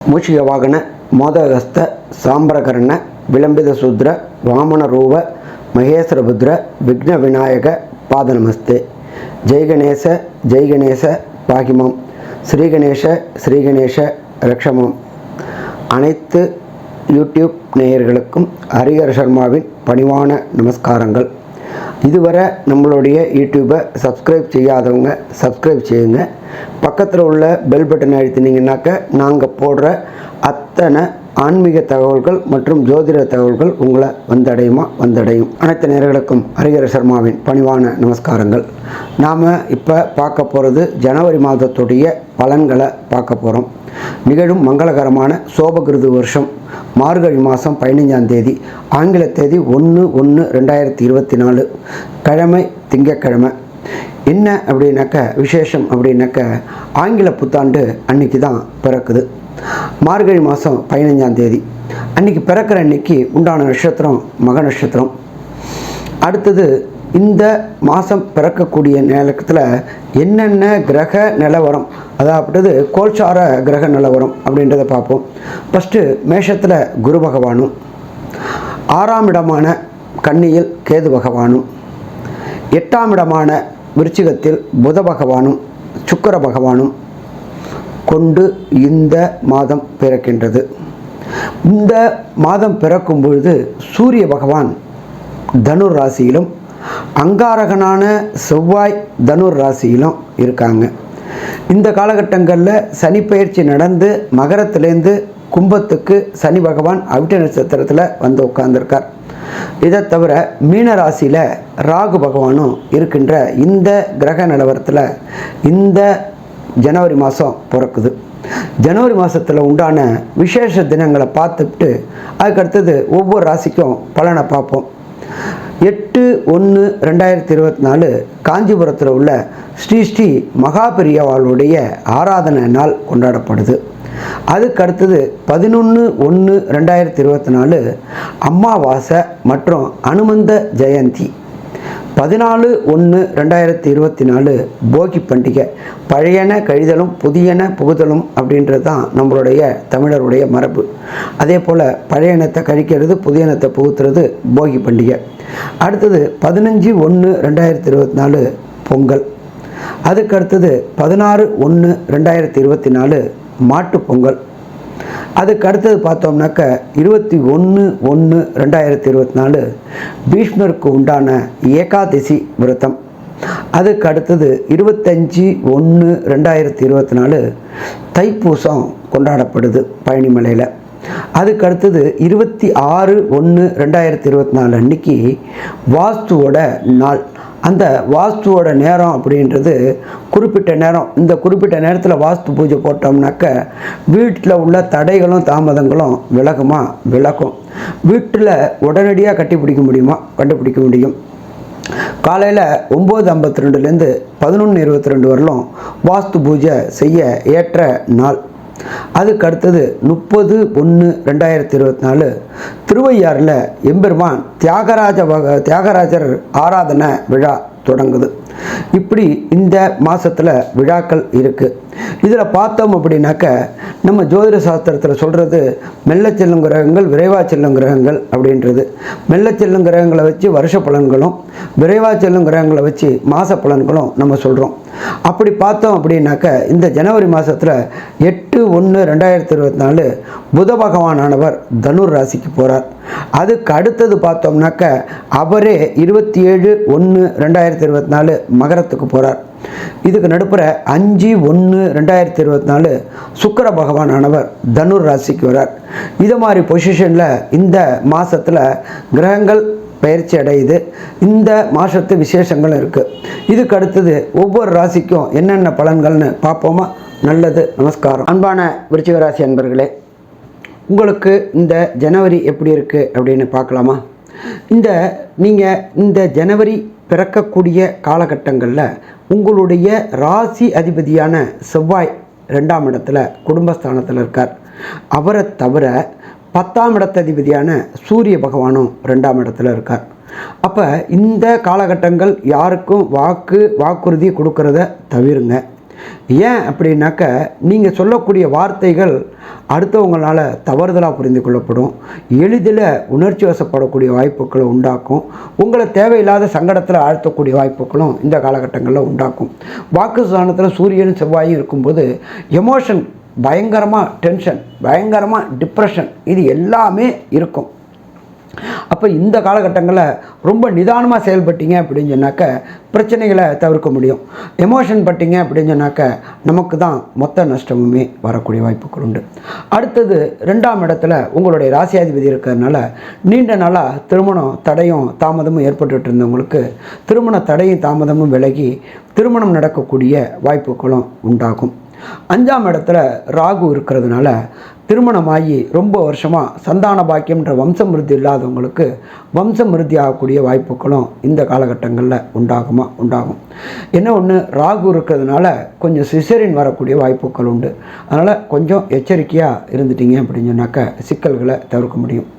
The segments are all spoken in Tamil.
ಮೂಷಿಕ ವಾಹನ ಮೋದಹಸ್ತ ಸಾಂಬ್ರಕರ್ಣ ವಿಳಂಬಿತ ಶೂದ್ರ ವಾಮನ ರೂಪ ಮಹೇಶ್ವರಭುದ್ರ ವಿಘ್ನ ವಿನಾಯಕ ಪಾದ ನಮಸ್ತೆ. ಜೈ ಗಣೇಶ பாகிமாம். ஸ்ரீகணேஷ ரக்ஷமாம். அனைத்து யூடியூப் நேயர்களுக்கும் ஹரிஹர சர்மாவின் பணிவான நமஸ்காரங்கள். இதுவரை நம்மளுடைய யூடியூப்பை சப்ஸ்கிரைப் செய்யாதவங்க சப்ஸ்கிரைப் செய்யுங்க. பக்கத்தில் உள்ள பெல் பட்டன் அழுத்தினீங்கன்னாக்க நாங்கள் போடுற அத்தனை ஆன்மீக தகவல்கள் மற்றும் ஜோதிட தகவல்கள் உங்களை வந்தடையும். அனைத்து நேயர்களுக்கும் ஹரிஹர சர்மாவின் பணிவான நமஸ்காரங்கள். நாம் இப்போ பார்க்க போகிறது ஜனவரி மாதத்துடைய பலன்களை பார்க்க போகிறோம். நிகழும் மங்களகரமான சோபகிருது வருஷம் மார்கழி மாதம் 15ஆம் தேதி, ஆங்கில தேதி 1/1/2024, கிழமை திங்கக்கிழமை. என்ன அப்படின்னாக்க விசேஷம் அப்படின்னாக்க ஆங்கில புத்தாண்டு அன்னைக்கு தான் பிறக்குது. மார்கழி மாதம் 15ஆம் தேதி அன்றைக்கி பிறக்கிற அன்னைக்கு உண்டான நட்சத்திரம் மக நட்சத்திரம். அடுத்தது இந்த மாதம் பிறக்கக்கூடிய நேரத்தில் என்னென்ன கிரக நிலவரம், அதாவது கோல்சார கிரக நிலவரம் அப்படின்றத பார்ப்போம். ஃபஸ்ட்டு மேஷத்தில் குரு பகவானும், 6ஆம் இடமான கன்னியில் கேது பகவானும், 8ஆம் இடமான விருச்சிகத்தில் புத பகவானும் சுக்கிர பகவானும் கொண்டு இந்த மாதம் பிறக்கின்றது. இந்த மாதம் பிறக்கும் பொழுது சூரிய பகவான் தனுர் ராசியிலும் அங்காரகனான செவ்வாய் தனுர் ராசியிலும் இருக்காங்க. இந்த காலகட்டங்களில் சனி பயிற்சி நடந்து மகரத்திலேருந்து கும்பத்துக்கு சனி பகவான் அவிட்ட நட்சத்திரத்தில் வந்து உட்கார்ந்துருக்கார். இதை தவிர மீன ராசியில் ராகு பகவானும் இருக்கின்ற இந்த கிரக நிலவரத்தில் இந்த ஜனவரி மாதம் பிறக்குது. ஜனவரி மாதத்தில் உண்டான விசேஷ தினங்களை பார்த்துட்டு அதுக்கடுத்தது ஒவ்வொரு ராசிக்கும் பலனை பார்ப்போம். 8/1/2024 காஞ்சிபுரத்தில் உள்ள ஸ்ரீ மகாபெரியவாளுடைய ஆராதனை நாள் கொண்டாடப்படுது. அதுக்கு அடுத்தது 11/1/2024 அமாவாசை மற்றும் அனுமந்த ஜெயந்தி. 14/1/2024 போகி பண்டிகை. பழையன கழிதலும் புதியன புகுதலும் அப்படின்றது தான் நம்மளுடைய தமிழருடைய மரபு. அதே போல் பழையனத்தை கழிக்கிறது புதியனத்தை புகுத்துறது போகி பண்டிகை. அடுத்தது 15/1/2024 பொங்கல். அதுக்கு அடுத்தது 16/1/2024 மாட்டு பொங்கல். அதுக்கு அடுத்தது பார்த்தோம்னாக்க 21/1/2024 பீஷ்மருக்கு உண்டான ஏகாதசி விரதம். அதுக்கு அடுத்தது 25/1/2024 தைப்பூசம் கொண்டாடப்படுது பழனிமலையில். அதுக்கு அடுத்தது 26/1/2024 அன்னைக்கு வாஸ்துவோட நாள். அந்த வாஸ்துவோட நேரம் அப்படின்றது குறிப்பிட்ட நேரம். இந்த குறிப்பிட்ட நேரத்தில் வாஸ்து பூஜை போட்டோம்னாக்க வீட்டில் உள்ள தடைகளும் தாமதங்களும் விலகும். வீட்டில் உடனடியாக கண்டுபிடிக்க முடியும். காலையில் 9:52லேருந்து 11:22 வரலும் வாஸ்து பூஜை செய்ய ஏற்ற நாள். அதுக்கு அடுத்தது 30/1/2024 திருவையாறில் எம்பெருமான் தியாகராஜர் ஆராதனை விழா தொடங்குது. இப்படி இந்த மாதத்தில் விழாக்கள் இருக்குது. இதில் பார்த்தோம் அப்படின்னாக்க நம்ம ஜோதிட சாஸ்திரத்தில் சொல்கிறது மெல்ல செல்லும் கிரகங்கள் விரைவாக செல்லும் கிரகங்கள் அப்படின்றது. மெல்ல செல்லும் கிரகங்களை வச்சு வருஷ பலன்களும் விரைவாக செல்லும் கிரகங்களை வச்சு மாத பலன்களும் நம்ம சொல்கிறோம். அப்படி பார்த்தோம் அப்படின்னாக்க இந்த ஜனவரி மாதத்தில் 8/1/2024 புத பகவானானவர் தனுர் ராசிக்கு போகிறார். அதுக்கு அடுத்தது பார்த்தோம்னாக்க அவரே 27/1/2024 மகரத்துக்கு போகிறார். இதுக்கு நடுப்புற 5/1/2024 சுக்கிர பகவானானவர் தனுர் ராசிக்கு வரார். இது மாதிரி பொசிஷனில் இந்த மாதத்தில் கிரகங்கள் பயிற்சி அடையுது. இந்த மாதத்து விசேஷங்கள் இருக்குது. இதுக்கு அடுத்தது ஒவ்வொரு ராசிக்கும் என்னென்ன பலன்கள்னு பார்ப்போமா? நல்லது, நமஸ்காரம். அன்பான விருச்சிக ராசி அன்பர்களே, உங்களுக்கு இந்த ஜனவரி எப்படி இருக்குது அப்படின்னு பார்க்கலாமா? நீங்கள் இந்த ஜனவரி பிறக்கக்கூடிய காலகட்டங்களில் உங்களுடைய ராசி அதிபதியான செவ்வாய் 2ஆம் இடத்துல குடும்பஸ்தானத்தில் இருக்கார். அவரை தவிர 10ஆம் இடத்ததிபதியான சூரிய பகவானும் 2ஆம் இடத்துல இருக்கார். அப்போ இந்த காலகட்டங்கள் யாருக்கும் வாக்குறுதி கொடுக்கறத தவிருங்க. ஏன் அப்படின்னாக்க நீங்கள் சொல்லக்கூடிய வார்த்தைகள் அடுத்தவங்களால் தவறுதலாக புரிந்து கொள்ளப்படும், எளிதில் உணர்ச்சி வசப்படக்கூடிய வாய்ப்புகளை உண்டாக்கும், உங்களை தேவையில்லாத சங்கடத்தில் ஆழ்த்தக்கூடிய வாய்ப்புகளும் இந்த காலகட்டங்களில் உண்டாக்கும். வாக்கு ஸ்தானத்தில் சூரியனும் செவ்வாயும் இருக்கும்போது எமோஷன் பயங்கரமாக, டென்ஷன் பயங்கரமாக, டிப்ரெஷன் இது எல்லாமே இருக்கும். அப்போ இந்த காலகட்டங்களில் ரொம்ப நிதானமாக செயல்பட்டீங்க அப்படின்னு சொன்னாக்க பிரச்சனைகளை தவிர்க்க முடியும். எமோஷன் பட்டீங்க அப்படின்னு சொன்னாக்க நமக்கு தான் மொத்த நஷ்டமுமே வரக்கூடிய வாய்ப்புகள் உண்டு. அடுத்தது 2ஆம் இடத்துல உங்களுடைய ராசியாதிபதி இருக்கிறதுனால நீண்ட நாளாக திருமணம் தடையும் தாமதமும் ஏற்பட்டுட்டு இருந்தவங்களுக்கு திருமண தடையும் தாமதமும் விலகி திருமணம் நடக்கக்கூடிய வாய்ப்புகளும் உண்டாகும். 5ஆம் இடத்துல ராகு இருக்கிறதுனால திருமணமாகி ரொம்ப வருஷமாக சந்தான பாக்கியம்ன்ற வம்சம் விருத்தி இல்லாதவங்களுக்கு வம்சம் விருத்தி ஆகக்கூடிய வாய்ப்புகளும் இந்த காலகட்டங்களில் உண்டாகும். என்ன ஒன்று, ராகு இருக்கிறதுனால கொஞ்சம் சிசரின் வரக்கூடிய வாய்ப்புகள் உண்டு. அதனால் கொஞ்சம் எச்சரிக்கையாக இருந்துட்டீங்க அப்படின்னு சொன்னாக்க சிக்கல்களை தவிர்க்க முடியும்.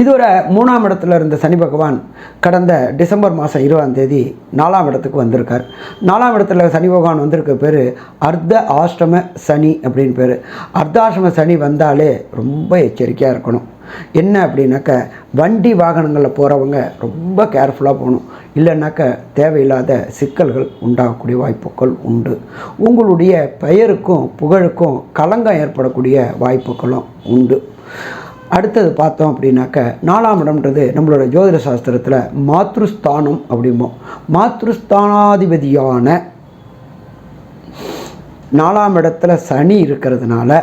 இதுவரை 3ஆம் இடத்துல இருந்த சனி பகவான் கடந்த டிசம்பர் மாதம் 20ஆம் தேதி 4ஆம் இடத்துக்கு வந்திருக்கார். 4ஆம் இடத்துல சனி பகவான் வந்திருக்க பேர் அர்த்த ஆஷ்டம சனி அப்படின்னு பேர். அர்த்தாஷ்டம சனி வந்தாலே ரொம்ப எச்சரிக்கையாக இருக்கணும். என்ன அப்படின்னாக்க வண்டி வாகனங்களில் போகிறவங்க ரொம்ப கேர்ஃபுல்லாக போகணும். இல்லைன்னாக்க தேவையில்லாத சிக்கல்கள் உண்டாகக்கூடிய வாய்ப்புகள் உண்டு. உங்களுடைய பெயருக்கும் புகழுக்கும் களங்கம் ஏற்படக்கூடிய வாய்ப்புகளும் உண்டு. அடுத்தது பார்த்தோம் அப்படின்னாக்க 4ஆம் இடம்ன்றது நம்மளோட ஜோதிட சாஸ்திரத்தில் மாத்ருஸ்தானம் அப்படிம்போம். மாத்ருஸ்தானாதிபதியான 4ஆம் இடத்துல சனி இருக்கிறதுனால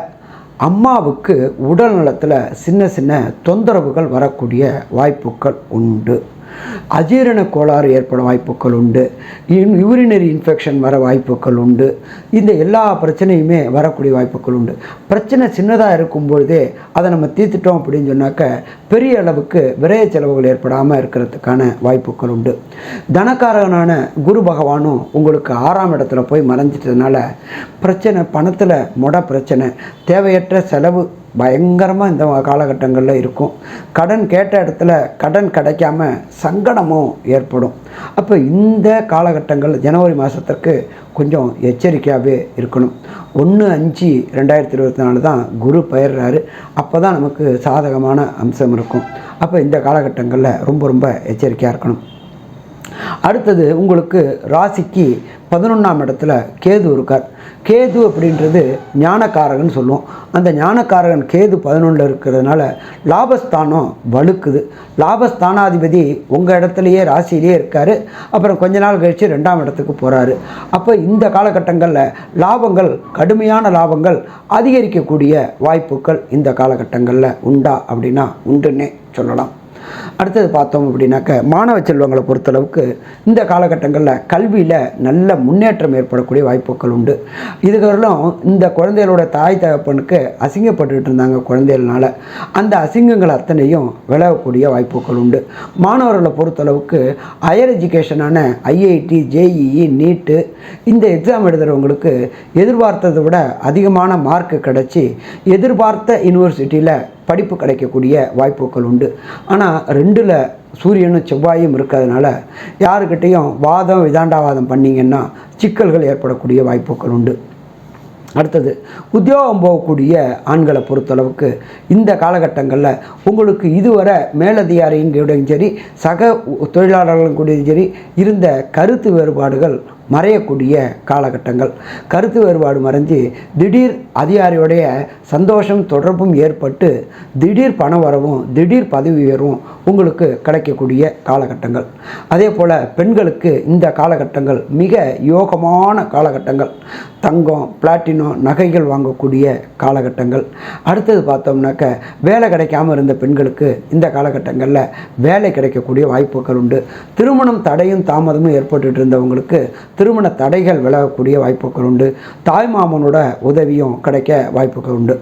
அம்மாவுக்கு உடல் நலத்தில் சின்ன சின்ன தொந்தரவுகள் வரக்கூடிய வாய்ப்புகள் உண்டு. அஜீரண கோளாறு ஏற்பட வாய்ப்புகள் உண்டு. யூரினரி இன்ஃபெக்ஷன் வர வாய்ப்புகள் உண்டு. இந்த எல்லா பிரச்சனையுமே வரக்கூடிய வாய்ப்புகள் உண்டு. பிரச்சனை சின்னதாக இருக்கும்பொழுதே அதை நம்ம தீர்த்துட்டோம் அப்படின்னு சொன்னாக்க பெரிய அளவுக்கு விரைய செலவுகள் ஏற்படாமல் இருக்கிறதுக்கான வாய்ப்புகள் உண்டு. தனக்காரகனான குரு பகவானும் உங்களுக்கு 6ஆம் இடத்துல போய் மறைஞ்சிட்டதுனால பிரச்சனை, பணத்தில் பிரச்சனை, தேவையற்ற செலவு பயங்கரமாக இந்த காலகட்டங்களில் இருக்கும். கடன் கேட்ட இடத்துல கடன் கிடைக்காம சங்கடமும் ஏற்படும். அப்போ இந்த காலகட்டங்கள் ஜனவரி மாதத்துக்கு கொஞ்சம் எச்சரிக்கையாகவே இருக்கணும். 1/5/2024 தான் குரு பெயர்றாரு. அப்போ தான் நமக்கு சாதகமான அம்சம் இருக்கும். அப்போ இந்த காலகட்டங்களில் ரொம்ப எச்சரிக்கையாக இருக்கணும். அடுத்தது உங்களுக்கு ராசிக்கு 11ஆம் இடத்துல கேது இருக்கார். கேது அப்படின்றது ஞானக்காரகன் சொல்லுவோம். அந்த ஞானக்காரகன் கேது 11ல் இருக்கிறதுனால லாபஸ்தானம் வலுக்குது. லாபஸ்தானாதிபதி உங்கள் இடத்துலையே ராசியிலேயே இருக்கார். அப்புறம் கொஞ்ச நாள் கழித்து 2ஆம் இடத்துக்கு போகிறாரு. அப்போ இந்த காலகட்டங்களில் லாபங்கள், கடுமையான லாபங்கள் அதிகரிக்கக்கூடிய வாய்ப்புகள் இந்த காலகட்டங்களில் உண்டா அப்படின்னா உண்டுன்னே சொல்லலாம். அடுத்தது பார்த்தோம் அப்படின்னாக்க மாணவ செல்வங்களை பொறுத்தளவுக்கு இந்த காலகட்டங்களில் கல்வியில் நல்ல முன்னேற்றம் ஏற்படக்கூடிய வாய்ப்புகள் உண்டு. இதுவரையிலும் இந்த குழந்தைகளோட தாய் தகப்பனுக்கு அசிங்கப்பட்டுக்கிட்டு இருந்தாங்க குழந்தைகள்னால. அந்த அசிங்கங்கள் அத்தனையும் விலகக்கூடிய வாய்ப்புகள் உண்டு. மாணவர்களை பொறுத்தளவுக்கு ஹையர் எஜுகேஷனான ஐஐடி, ஜேஇஇ, நீட்டு இந்த எக்ஸாம் எழுதுகிறவங்களுக்கு எதிர்பார்த்ததை விட அதிகமான மார்க்கு கிடச்சி எதிர்பார்த்த யூனிவர்சிட்டியில் படிப்பு கிடைக்கக்கூடிய வாய்ப்புகள் உண்டு. ஆனால் 2ல் சூரியனும் செவ்வாயும் இருக்கிறதுனால யாருக்கிட்டையும் வாதம் விதாண்டாவாதம் பண்ணிங்கன்னா சிக்கல்கள் ஏற்படக்கூடிய வாய்ப்புகள் உண்டு. அடுத்தது உத்தியோகம் போகக்கூடிய ஆண்களை பொறுத்தளவுக்கு இந்த காலகட்டங்களில் உங்களுக்கு இதுவரை மேலதிகாரியும் சரி சக தொழிலாளர்களும் கூடயும் சரி இருந்த கருத்து வேறுபாடுகள் மறையக்கூடிய காலகட்டங்கள். கருத்து வேறுபாடு மறைஞ்சு திடீர் அதிகாரியுடைய சந்தோஷம் தொடர்பும் ஏற்பட்டு திடீர் பண வரவும் திடீர் பதவி உயர்வும் உங்களுக்கு கிடைக்கக்கூடிய காலகட்டங்கள். அதே போல் பெண்களுக்கு இந்த காலகட்டங்கள் மிக யோகமான காலகட்டங்கள். தங்கம், பிளாட்டினம் நகைகள் வாங்கக்கூடிய காலகட்டங்கள். அடுத்தது பார்த்தோம்னாக்க வேலை கிடைக்காமல் இருந்த பெண்களுக்கு இந்த காலகட்டங்களில் வேலை கிடைக்கக்கூடிய வாய்ப்புகள் உண்டு. திருமணம் தடையும் தாமதமும் ஏற்பட்டு இருந்தவங்களுக்கு திருமண தடைகள் விலகக்கூடிய வாய்ப்புகள் உண்டு. தாய்மாமனோட உதவியும் கிடைக்க வாய்ப்புகள் உண்டு.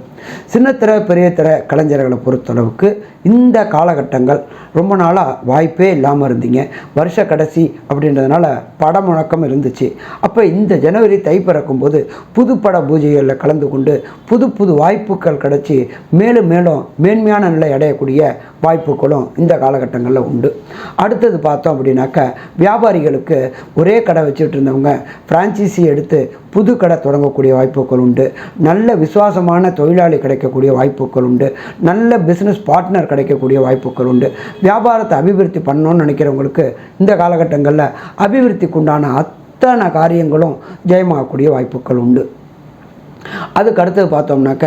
சின்னத்திர பெரிய திரை கலைஞர்களை பொறுத்தளவுக்கு இந்த காலகட்டங்கள் ரொம்ப நாளாக வாய்ப்பே இல்லாமல் இருந்தீங்க. வருஷ கடைசி அப்படின்றதுனால பட முழக்கம் இருந்துச்சு. அப்போ இந்த ஜனவரி தை பிறக்கும்போது புதுப்பட பூஜைகளில் கலந்து கொண்டு புது புது வாய்ப்புகள் கிடச்சி மேலும் மேலும் மேன்மையான நிலை அடையக்கூடிய வாய்ப்புகளும் இந்த காலகட்டங்களில் உண்டு. அடுத்தது பார்த்தோம் அப்படின்னாக்கா, வியாபாரிகளுக்கு ஒரே கடை வச்சுட்டு இருந்தவங்க ஃப்ரான்ச்சைசி எடுத்து புது கடை தொடங்கக்கூடிய வாய்ப்புகள் உண்டு. நல்ல விசுவாசமான தொழிலாளி கிடைக்கக்கூடிய வாய்ப்புகள் உண்டு. நல்ல பிஸ்னஸ் பார்ட்னர் கிடைக்கக்கூடிய வாய்ப்புகள் உண்டு. வியாபாரத்தை அபிவிருத்தி பண்ணணும்னு நினைக்கிறவங்களுக்கு இந்த காலகட்டங்களில் அபிவிருத்திக்கு உண்டான அத்தனை காரியங்களும் ஜெயமாகக்கூடிய வாய்ப்புகள் உண்டு. அதுக்கு அடுத்தது பார்த்தோம்னாக்க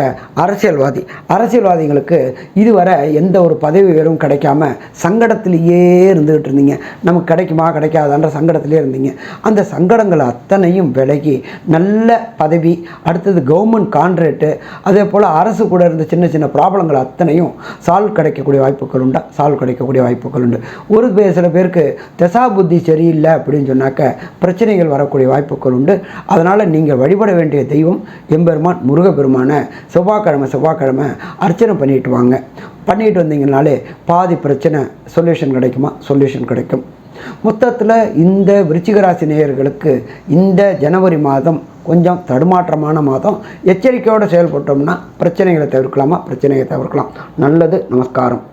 அரசியல்வாதிகளுக்கு இதுவரை எந்த ஒரு பதவி உயர்வும் கிடைக்காம சங்கடத்திலேயே இருந்துகிட்டு இருந்தீங்க. நமக்கு கிடைக்குமா கிடைக்காதான்ற சங்கடத்திலே இருந்தீங்க. அந்த சங்கடங்கள் அத்தனையும் விலகி நல்ல பதவி, அடுத்தது கவர்மெண்ட் கான்ட்ராக்டு, அதே போல் அரசு கூட இருந்த சின்ன சின்ன ப்ராப்ளங்கள் அத்தனையும் சால்வ் கிடைக்கக்கூடிய வாய்ப்புகள் உண்டு. சில பேருக்கு தசா புத்தி சரியில்லை அப்படின்னு சொன்னாக்க பிரச்சனைகள் வரக்கூடிய வாய்ப்புகள் உண்டு. அதனால் நீங்கள் வழிபட வேண்டிய தெய்வம் பெருமான் முருகப்பெருமான செவ்வாய்க்கிழமை அர்ச்சனை பண்ணிட்டு வந்தீங்கனாலே பாதி பிரச்சனை சொல்யூஷன் கிடைக்கும். மொத்தத்தில் இந்த விருச்சிக ராசி நேயர்களுக்கு இந்த ஜனவரி மாதம் கொஞ்சம் தடுமாற்றமான மாதம். எச்சரிக்கையோடு செயல்பட்டோம்னா பிரச்சனைகளை தவிர்க்கலாம். நல்லது. நமஸ்காரம்.